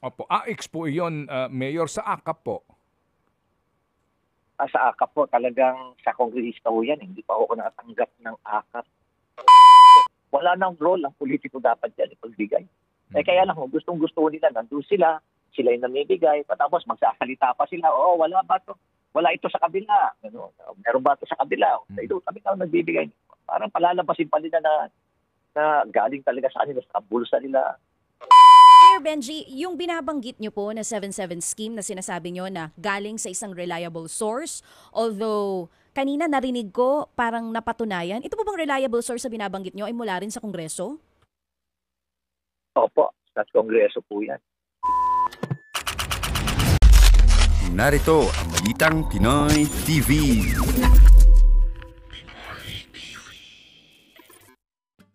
Opo, AX po iyon, Mayor, sa AKAP po. Sa AKAP po, talagang sa kongresista po yan. Hindi pa ako nakatanggap ng AKAP. Wala nang role ang politiko dapat yan ipagbigay. Kaya lang, gustong-gusto nila, nandun sila yung namibigay, patapos magsasalita pa sila, wala ba to? Wala ito sa kabila. Ano, meron ba ito sa kabila? Ito, kami na nagbibigay. Parang palalabasin pa nila na galing talaga sa kanila, sa bulsa nila. Mayor Benji, yung binabanggit nyo po na 7-7 scheme na sinasabi nyo na galing sa isang reliable source, although kanina narinig ko parang napatunayan, ito po bang reliable source na binabanggit nyo ay mula rin sa Kongreso? Opo, sa Kongreso po yan. Narito ang Balitang Pinoy TV.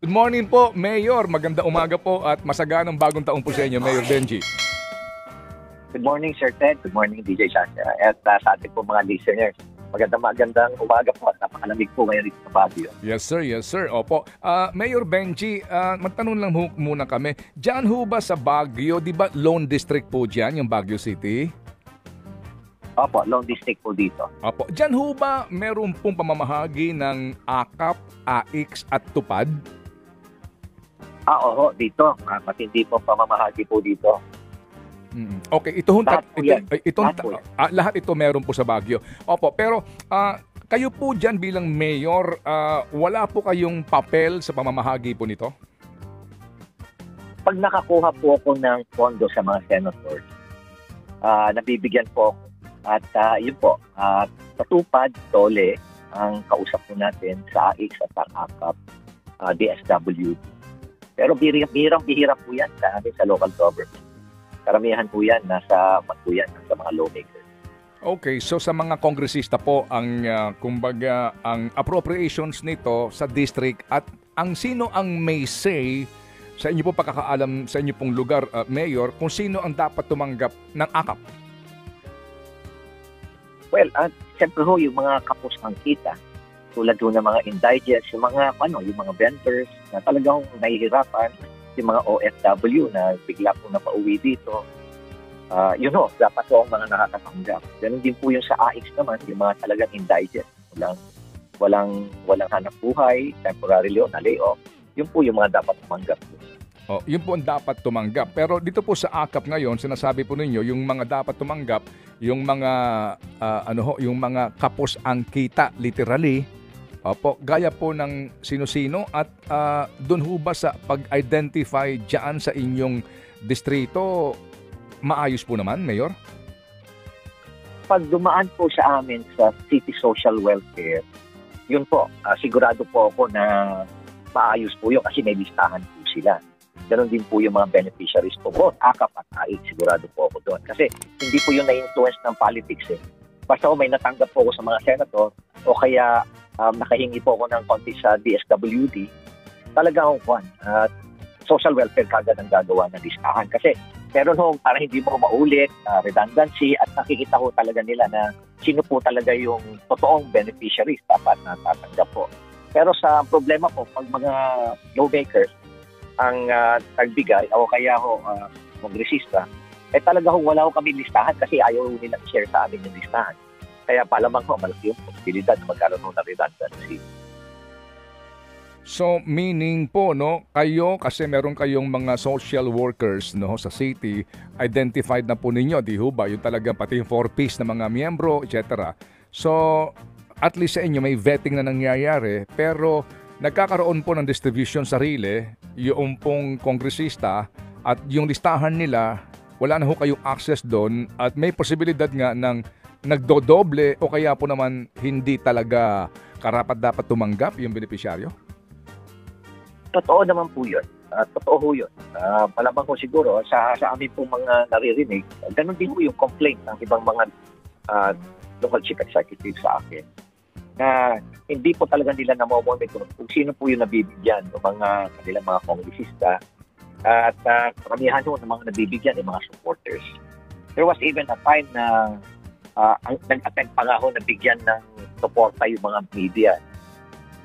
Good morning po, Mayor. Magandang umaga po at masaganang bagong taon po sa inyo, Mayor Benji. Good morning, Sir Ted. Good morning, DJ Sasha. At sa ating po mga listeners, magandang umaga po at napakalamig po ngayon dito sa Baguio. Yes, sir. Yes, sir. Opo. Mayor Benji, magtanong lang muna kami. Diyan ho ba sa Baguio, di ba Lone District po dyan, yung Baguio City? Opo, Lone District po dito. Opo. Diyan ho ba meron pong pamamahagi ng AKAP, AX at TUPAD? Oo, dito. Matindi po pamamahagi po dito. Okay, lahat ito meron po sa Baguio. Opo, pero kayo po dyan bilang mayor, wala po kayong papel sa pamamahagi po nito? Pag nakakuha po ako ng pondo sa mga senators, nabibigyan po ako. At yun po, sa TUPAD, Tole, ang kausap po natin sa AX at sa AKAP, DSWD. Pero bihirang po yan sa local government. Karamihan po yan, nasa mga lawmakers. Okay, so sa mga kongresista po, ang kumbaga, ang appropriations nito sa district at ang sino ang may say sa inyo po pagkakaalam sa inyo pong lugar, Mayor, kung sino ang dapat tumanggap ng AKAP? Well, siyempre ho, yung mga kapos ng kita, tulad ho ng mga indigents, yung mga vendors na talagang nahihirapan, yung mga OFW na bigla po napauwi dito. Yun ho, dapat po ang mga nakakatanggap. Ganun din po yung sa AX naman, yung mga talagang indigent. Walang hanap buhay, temporarily o na-layoff. Yun po yung mga dapat tumanggap. Yun po ang dapat tumanggap. Pero dito po sa AKAP ngayon, sinasabi po ninyo, yung mga dapat tumanggap, yung mga yung mga kapos ang kita, literally. Opo, gaya po ng sino-sino at doon ho ba sa pag-identify diyan sa inyong distrito, maayos po naman, Mayor? Pag dumaan po sa amin sa City Social Welfare, yun po, sigurado po ako na maayos po yun kasi may listahan po sila. Ganon din po yung mga beneficiaries po, both AKAP at AX, sigurado po ako doon. Kasi hindi po yun na-influence ng politics eh. Basta may natanggap po ako sa mga senator o kaya nakahingi po ako ng konti sa DSWD, talaga akong social welfare kagad ang gagawa ng listahan. Kasi meron ho, para hindi mo maulit, redundancy, at nakikita ho talaga nila na sino po talaga yung totoong beneficiaries dapat na tatanggap po. Pero sa problema po, pag mga lawmakers ang nagbigay o kaya ho kongresista, talaga ho wala ho kami listahan kasi ayaw ho nilang share sa amin yung listahan. Kaya palamang ho, malaki yung posibilidad na magkaroon ho ng redundancy. So meaning po, no, kayo kasi meron kayong mga social workers, no, sa city, identified na po ninyo, di ho ba? Yung talagang pati yung 4Ps na mga miyembro, etc. So at least sa inyo may vetting na nangyayari, pero nagkakaroon po ng distribution sarili, yung pong kongresista at yung listahan nila, wala na ho kayong access doon at may posibilidad nga ng nagdodoble o kaya po naman hindi talaga karapat-dapat tumanggap yung benepisyaryo? Totoo naman po yun. Totoo ho yun. Malamang ko siguro sa amin pong mga naririnig, ganun din po yung complaint ng ibang mga local chief executive sa akin na hindi po talaga nila namomonitor kung sino po yung nabibigyan ng mga kanilang mga kongresista at karamihan ho ng mga nabibigyan ng mga supporters. There was even a time na nag-attempt pa nga ho na bigyan ng suporta yung mga media.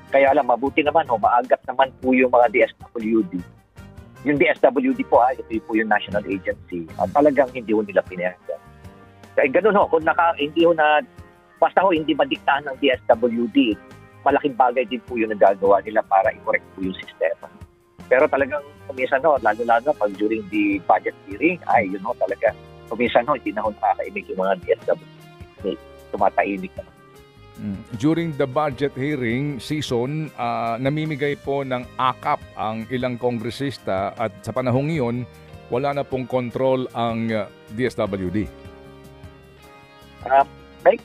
Kaya alam, mabuti naman ho, maagat naman po yung mga DSWD. Yung DSWD po, ito po yung national agency, at talagang hindi ho nila pinayagan. Kaya ganun ho, kung hindi ho na, basta ho hindi madiktahan ng DSWD, malaking bagay din po yung nagagawa nila para i-correct po yung sistema. Pero talagang kuminsan ho, lalo-lalo pag during the budget hearing, ay yun ho talaga, kuminsan ho, hindi na ho nakakaimig yung mga DSWD. Tumatahimik na. During the budget hearing season, namimigay po ng akap ang ilang kongresista at sa panahong iyon, wala na pong control ang DSWD.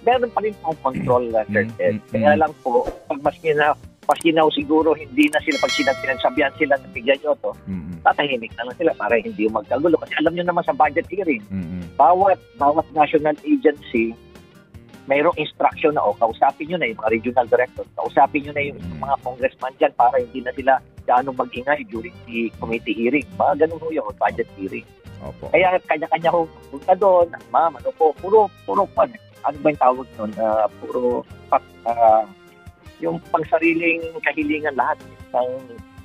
Meron pa rin pong control, Sir Ted. Kaya lang po, pag maski na siguro hindi na sila, pag pinagsabihan sila na bigyan nyo to, tatahimik na lang sila para hindi magkagulo. Kasi alam nyo naman sa budget hearing, bawat national agency, mayroong instruction na kausapin nyo na yung mga regional directors, kausapin nyo na yung mga congressman dyan para hindi na sila gaano mag-ingay during the committee hearing. Mga ganun ho yung budget hearing. Opo. Kaya kanya-kanya ho punta doon, ma'am, ano po, puro pan. Ano ba yung tawag nun? Yung pangsariling kahilingan lahat ng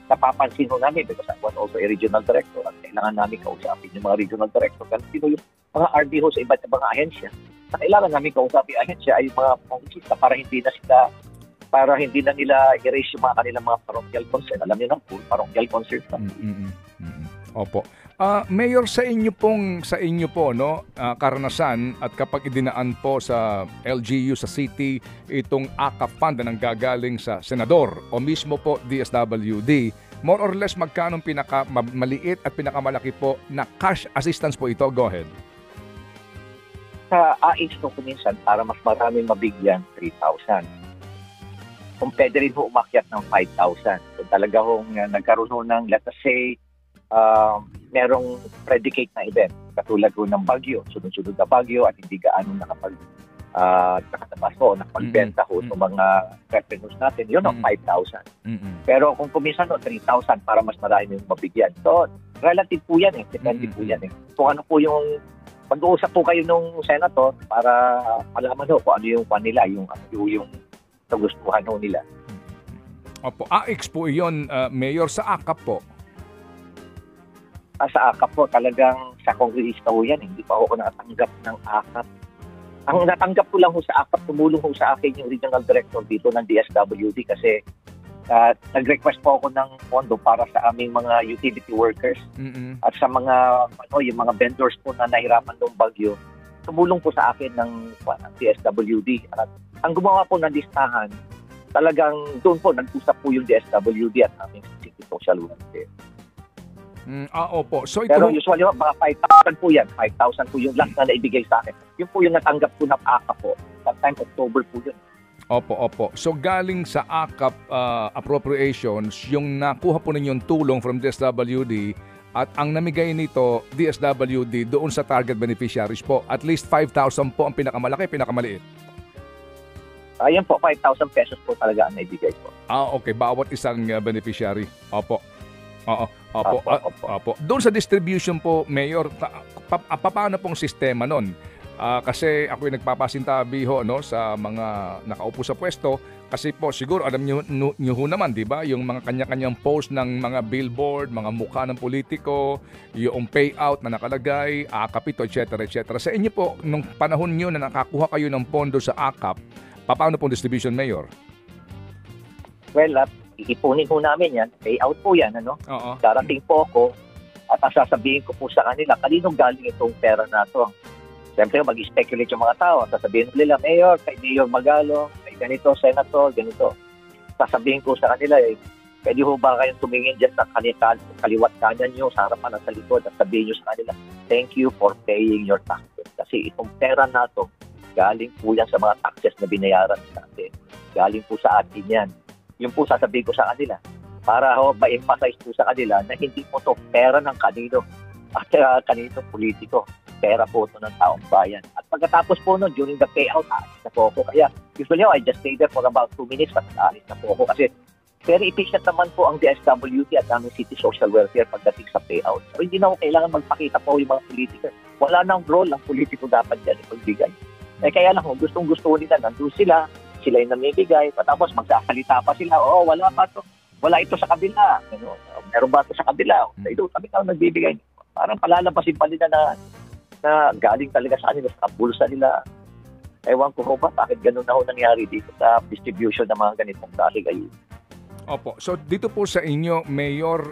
napapansin ho namin because I was also a regional director at kailangan namin kausapin yung mga regional director. Kasi sino yung mga RD ho sa iba't ibang ahensya. Sa kailangan namin kausapin yung ahensya ay yung mga kongresista para hindi na nila erase yung mga kanilang mga parochial concern. Alam niyo na po, parochial concern. Opo. Mayor, sa inyo po no, karanasan at kapag idinaan po sa LGU sa city itong AKAP fund na nanggagaling sa senador o mismo po DSWD, more or less magkano pinakamaliit at pinakamalaki po na cash assistance po ito? Go ahead. Sa AH no kuminsan para mas maraming mabigyan 3,000. Kung pwede rin ho umakyat ng 5,000. Kung talaga hong nagkaroon ho ng, let us say, merong predicate na event katulad ho ng bagyo, sunod-sunod na bagyo at hindi gaano nakatabas ho, nakapagbenta ho ng mga revenues natin, yun ang 5,000. Pero kung kuminsan ho, 3,000 para mas marami yung mabigyan. So, relative po yan depende po yan Kung ano po yung mag-uusap po kayo nung senator para malaman ho kung ano yung nila, yung kagustuhan ho nila. Opo, AX po yun, Mayor, sa AKAP po. Sa AKAP po, talagang sa kongresista ho yan. Hindi pa ako nakatanggap ng AKAP. Ang natanggap ko lang ho sa AKAP, tumulong ho sa akin yung regional director dito ng DSWD kasi nag-request po ako ng pondo para sa aming mga utility workers at sa mga yung mga vendors po na nahirapan ng bagyo. Tumulong po sa akin ng DSWD. At ang gumawa po ng listahan, talagang doon po nag-usap po yung DSWD at aming city social welfare. Opo. So ito, pero usually mga 5,000 po yan. 5,000 po yung last na naibigay sa akin. Yun po yung natanggap po ng AKAP po. Sometime October po yun. Opo. So galing sa AKAP appropriations, yung nakuha po ninyong tulong from DSWD at ang namigay nito, DSWD, doon sa target beneficiaries po, at least 5,000 po ang pinakamalaki, pinakamaliit. Ayan po, 5,000 pesos po talaga ang naibigay po. Okay. Bawat isang beneficiary. Opo. Opo. Doon sa distribution po, Mayor, paano pong sistema nun? Kasi ako'y nagpapasintabi ho sa mga nakaupo sa pwesto kasi po siguro alam niyo ho naman, di ba, yung mga kanya-kanyang post ng mga billboard, mga mukha ng politiko, yung payout na nakalagay, AKAP ito, etc. Sa inyo po, nung panahon niyo na nakakuha kayo ng pondo sa AKAP, paano pong distribution, Mayor? Well, iipunin po namin yan, payout po yan, Darating po ako at sasabihin ko po sa kanila, kaninong galing itong pera na to? Siyempre, mag-speculate yung mga tao. Sasabihin nila, Mayor, kay Mayor Magalo, kay ganito, Senator, ganito. Sasabihin ko sa kanila, pwede ho ba kayong tumingin dyan sa kaliwat kanan nyo, sa harapan at sa likod, at sabihin nyo sa kanila, thank you for paying your taxes. Kasi itong pera na to, galing po yan sa mga taxes na binayaran natin. Galing po sa atin yan. Yung po sasabihin ko sa kanila, para ma-emphasize po sa kanila na hindi po to pera ng kanino at kanino politiko. Pera po ito ng taong bayan. At pagkatapos po nun, during the payout, aalis na po ako. Kaya usually I just stay there for about 2 minutes at aalis na po ako. Kasi very efficient naman po ang DSWD at aming city social welfare pagdating sa payout. So hindi na po kailangan magpakita po yung mga politiko. Wala nang role ang politiko dapat dyan ipagbigay. Kaya lang, gustong-gusto nila, nandun sila yung namibigay, tapos magsasalita pa sila, wala pa to. wala ito sa kabila. Ano, meron ba ito sa kabila? Ito, kami na nagbibigay. Parang palalabasin pa nila na galing talaga sa kanila, sa bulsa nila. Ewan ko ba, bakit ganun na ho nangyari dito sa distribution ng mga ganitong klaseng ayuda. Opo. So dito po sa inyo, Mayor,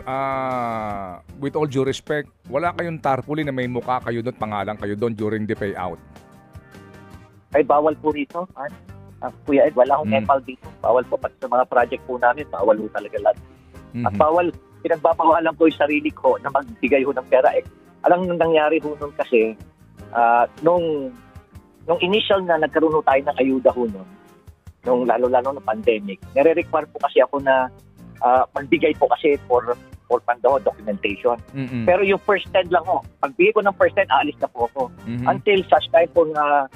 with all due respect, wala kayong tarpaulin na may mukha kayo doon, pangalan kayo doon during the payout? Ay, bawal po rito. Kuya Ed, wala akong nepal dito. Bawal po. Pati sa mga project po namin, bawal po talaga lahat. At bawal, pinagbabawalan ko yung sarili ko na magbigay ho ng pera. Alam nang nangyari ho nun kasi, nung initial na nagkaroon ho tayo ng ayuda ho nun, nung lalo-lalo ng pandemic, nire-require po kasi ako na magbigay po kasi for documentation. Pero yung first 10 lang ho. Pagbigay ko ng first 10, aalis na po ako. Until such time po na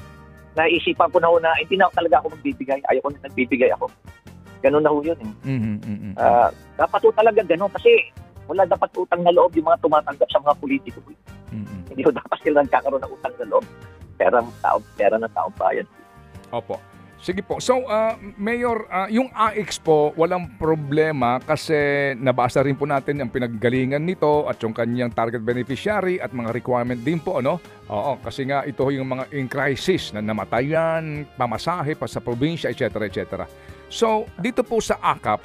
naisipan ko na ho na hindi na talaga ako magbibigay. Ayoko na nagbibigay ako. Ganun na ho yun eh. Dapat ho talaga ganun kasi wala dapat utang na loob yung mga tumatanggap sa mga politiko. Hindi ho dapat sila nagkakaroon ng utang na loob. Pera ng taong bayan. Opo. Sige po. So, Mayor, yung AX po, walang problema kasi nabasa rin po natin ang pinaggalingan nito at yung kanyang target beneficiary at mga requirement din po, ano? Oo, kasi nga ito yung mga in crisis na namatayan, pamasahe pa sa probinsya, etc. etc. So, dito po sa AKAP,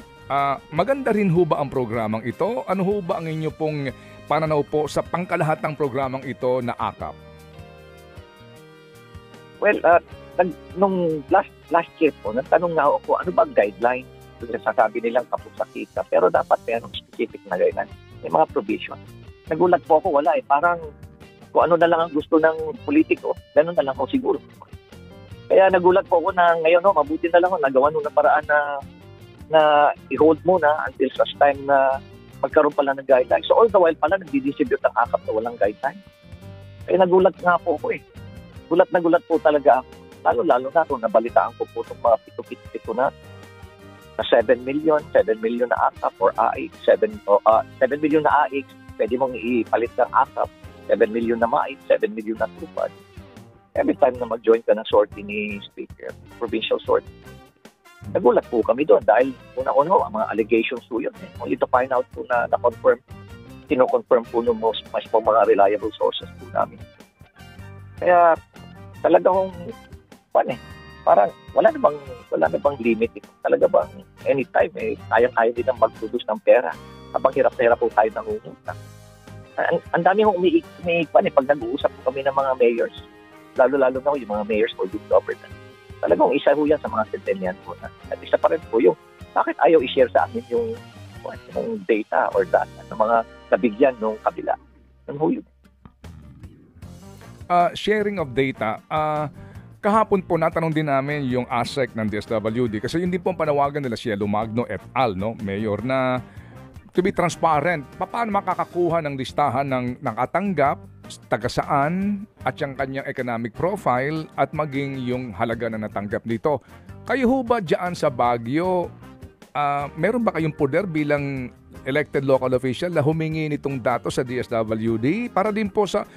maganda rin ho ba ang programang ito? Ano ho ba ang inyo pong pananaw po sa pangkalahatang programang ito na AKAP? Well, nung last year po, nagtanong nga ako, ano ba ang guidelines? Sasabi nilang kapusakit ka, pero dapat mayroong specific na guidelines. May mga provision. Nagulat po ako, wala eh. Parang kung ano na lang ang gusto ng politiko, gano'n na lang ako siguro. Kaya nagulat po ako na ngayon, mabuti na lang ako, nagawa nung na paraan na i-hold muna until such time na magkaroon pala ng guidelines. So all the while pala, nagdi-distribute ang AKAP na walang guidelines. Kaya nagulat nga po ako eh. Gulat na gulat po talaga ako. Lalo-lalo na ito, nabalitaan ko po itong mga pito-pito na 7 million na AKAP or AX, 7 million na AX, pwede mong ipalit ng AKAP, 7 million na MAIX, 7 million na TUPAD. Every time na mag-join ka ng sortie ni Speaker, provincial sortie, nagulat po kami doon dahil una-una, mga allegations po yun. Only to find out po na na-confirm, kino-confirm po ng mas mga reliable sources po namin. Kaya talagang parang wala na bang limit ito. Talaga bang anytime kaya-kaya din ang mag-produce ng pera habang hirap na hirap po tayo nangungutang. Ang dami hong pag nag-uusap po kami ng mga mayors, lalo-lalo na yung mga mayors for good governance. Talagang isa ho yan sa mga sentenyan po na. At isa pa rin po yung bakit ayaw i-share sa amin yung data or data ng mga nabigyan ng kabila. Ano ho yun? Sharing of data, kahapon po natanong din namin yung ASEC ng DSWD kasi yun din po ang panawagan nila si Lumagno et al, no, Mayor, na to be transparent. Paano makakakuha ng listahan ng nakatanggap, taga saan, at yung kanyang economic profile at maging yung halaga na natanggap dito. Kayo ho ba dyan sa Baguio, meron ba kayong poder bilang elected local official na humingi nitong datos sa DSWD para din po sa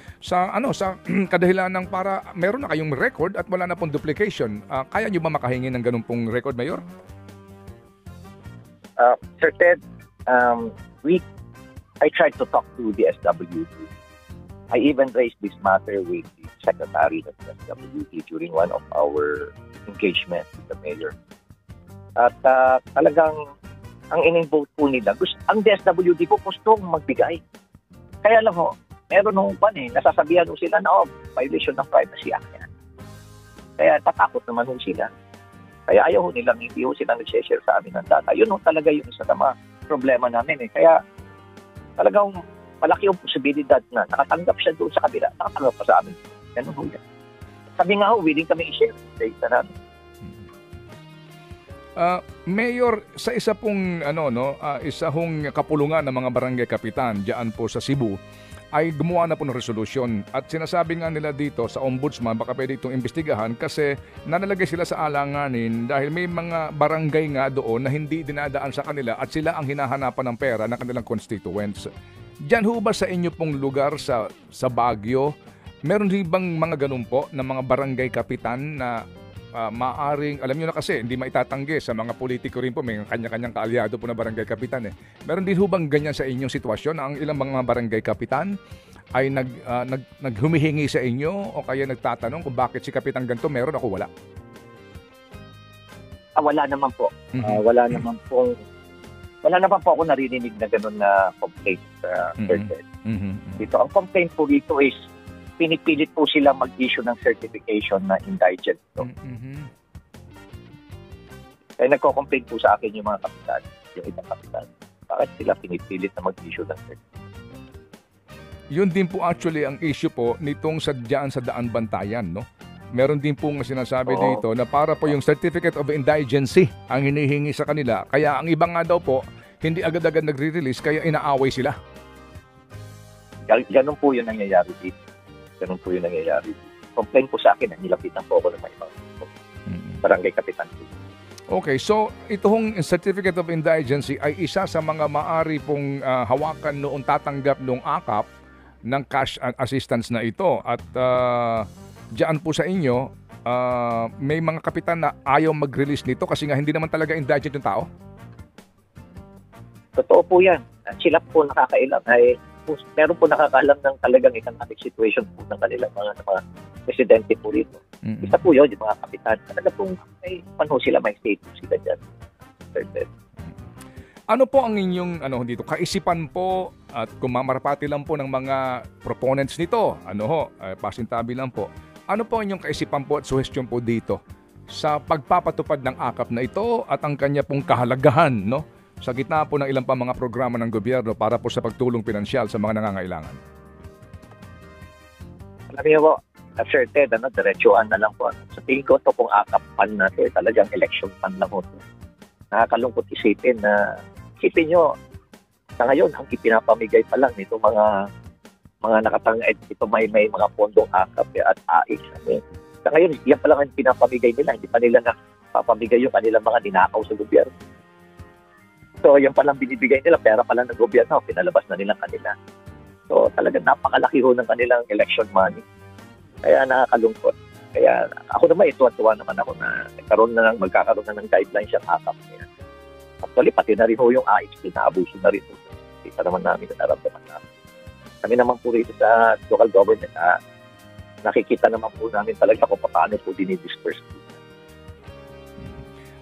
kadahilan ng para meron na kayong record at wala na pong duplication. Kaya nyo ba makahingi ng ganun pong record, Mayor? Sir Ted, I tried to talk to the DSWD. I even raised this matter with the Secretary of the DSWD during one of our engagements with the Mayor. At talagang ang in-vote po nila, ang DSWD po gustong magbigay. Kaya lang ho, meron nung nasasabihan ho sila na violation ng Privacy Act yan. Kaya tatakot naman ho sila. Kaya ayaw ho nilang, hindi ho sila nag-share sa amin ng data. Yun ho talaga yung isa na mga problema namin eh. Kaya talagang malaki yung posibilidad na nakatanggap siya doon sa kabila, nakatanggap pa sa amin. Ganun ho yan. Sabi nga ho, willing kami i-share data namin. Mayor, sa isa pong isa hong kapulungan ng mga barangay kapitan diyan po sa Cebu ay gumawa na po ng resolusyon at sinasabi nga nila dito sa ombudsman baka pwede itong imbestigahan kasi nanalagay sila sa alanganin dahil may mga barangay nga doon na hindi dinadaan sa kanila at sila ang hinahanapan ng pera ng kanilang constituents. Diyan ho ba sa inyo pong lugar sa Baguio, meron din bang mga ganun po na mga barangay kapitan na maaring, alam nyo na kasi, hindi maitatanggi sa mga politiko rin po, may kanya-kanyang kaalyado po na barangay kapitan eh. Meron din ho bang ganyan sa inyong sitwasyon na ang ilang mga barangay kapitan ay naghumihingi sa inyo o kaya nagtatanong kung bakit si kapitan ganito meron ako wala? Wala naman po. Wala naman po ako narinig na gano'n na complaint sa Sir. Dito, ang complaint po dito is pinipilit po sila mag-issue ng certification na indigent. Kaya nagko-complaint po sa akin yung mga kapitan, yung ibang kapitan. Bakit sila pinipilit na mag-issue ng certification? Yun din po actually ang issue po nitong sadyaan sa Daan Bantayan, no? Meron din pong sinasabi dito na para po yung Certificate of Indigency ang hinihingi sa kanila. Kaya ang iba nga daw po, hindi agad-agad nagre-release kaya inaaway sila. Ganun po yung nangyayari dito. Complain po sa akin, nilapitan po ako ng mga ibang barangay kapitan. Okay, so itong Certificate of Indigency ay isa sa mga maari pong hawakan noong tatanggap noong AKAP ng cash assistance na ito. At diyan po sa inyo, may mga kapitan na ayaw mag-release nito kasi nga hindi naman talaga indigent yung tao? Totoo po yan. Sila po nakakailang ay meron po nakakaalam ng talagang economic situation po ng kanilang mga presidente po rito. Isa po yun, yung mga kapitan. Talaga po may sila, may state po sila dyan. Ano po ang inyong dito kaisipan po at kung mamarapati lang po ng mga proponents nito, pasintabi lang po. Ano po ang inyong kaisipan po at suhestyon po dito sa pagpapatupad ng AKAP na ito at ang kanya pong kahalagahan, no? Sa gitna po ng ilang pa mga programa ng gobyerno para po sa pagtulong pinansyal sa mga nangangailangan? Alam niyo po, Sir Ted, diretsuhan na lang po. Sa tingin ko ito pong AKAP pan na ito, talagang election pan lang po. Nakakalungkot isipin nyo, sa ngayon, ang ipinapamigay pa lang nito mga ito may mga pondong AKAP at AIX. Sa ngayon, yan pa lang ang pinapamigay nila. Hindi pa nila napapamigay yung kanilang mga ninakaw sa gobyerno. So, yan palang binibigay nila, pera pala ng gobyerno, pinalabas na nilang kanila. So, talagang napakalaki ho ng kanilang election money. Kaya nakakalungkot. Kaya ako naman, tuwa naman ako na magkakaroon na ng guidelines yung AKAP niya. Actually, pati na rin ho yung AIX, pinaabuso na rin ho. Hindi pa naman namin naramdaman namin. Kami naman po rito sa local government, nakikita naman po namin talaga kung paano po dinidisperse po.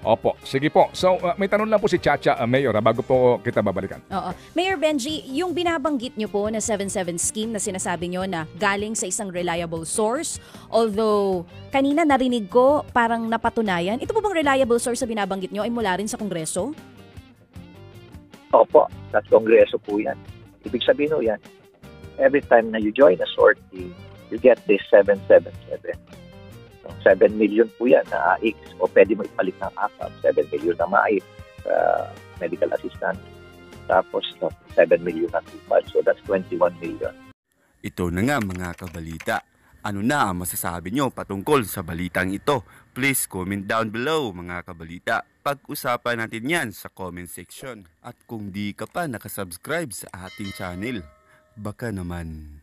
Opo, sige po. So, may tanong lang po si Chacha, Mayor, bago po kita babalikan. Oo. Mayor Benji, yung binabanggit nyo po na 7-7 scheme na sinasabi nyo na galing sa isang reliable source, although kanina narinig ko parang napatunayan, ito po bang reliable source na binabanggit nyo ay mula rin sa Kongreso? Opo, sa Kongreso po yan. Ibig sabihin ho yan, every time na you join a sortie, you get this 777. 7 million po yan na AIX o pwede mo ipalit ng AKAP. 7 million na MAIX medical assistance. Tapos 7 million na TUPAD. So that's 21 million. Ito na nga mga kabalita. Ano na ang masasabi nyo patungkol sa balitang ito? Please comment down below mga kabalita. Pag-usapan natin yan sa comment section. At kung di ka pa nakasubscribe sa ating channel, baka naman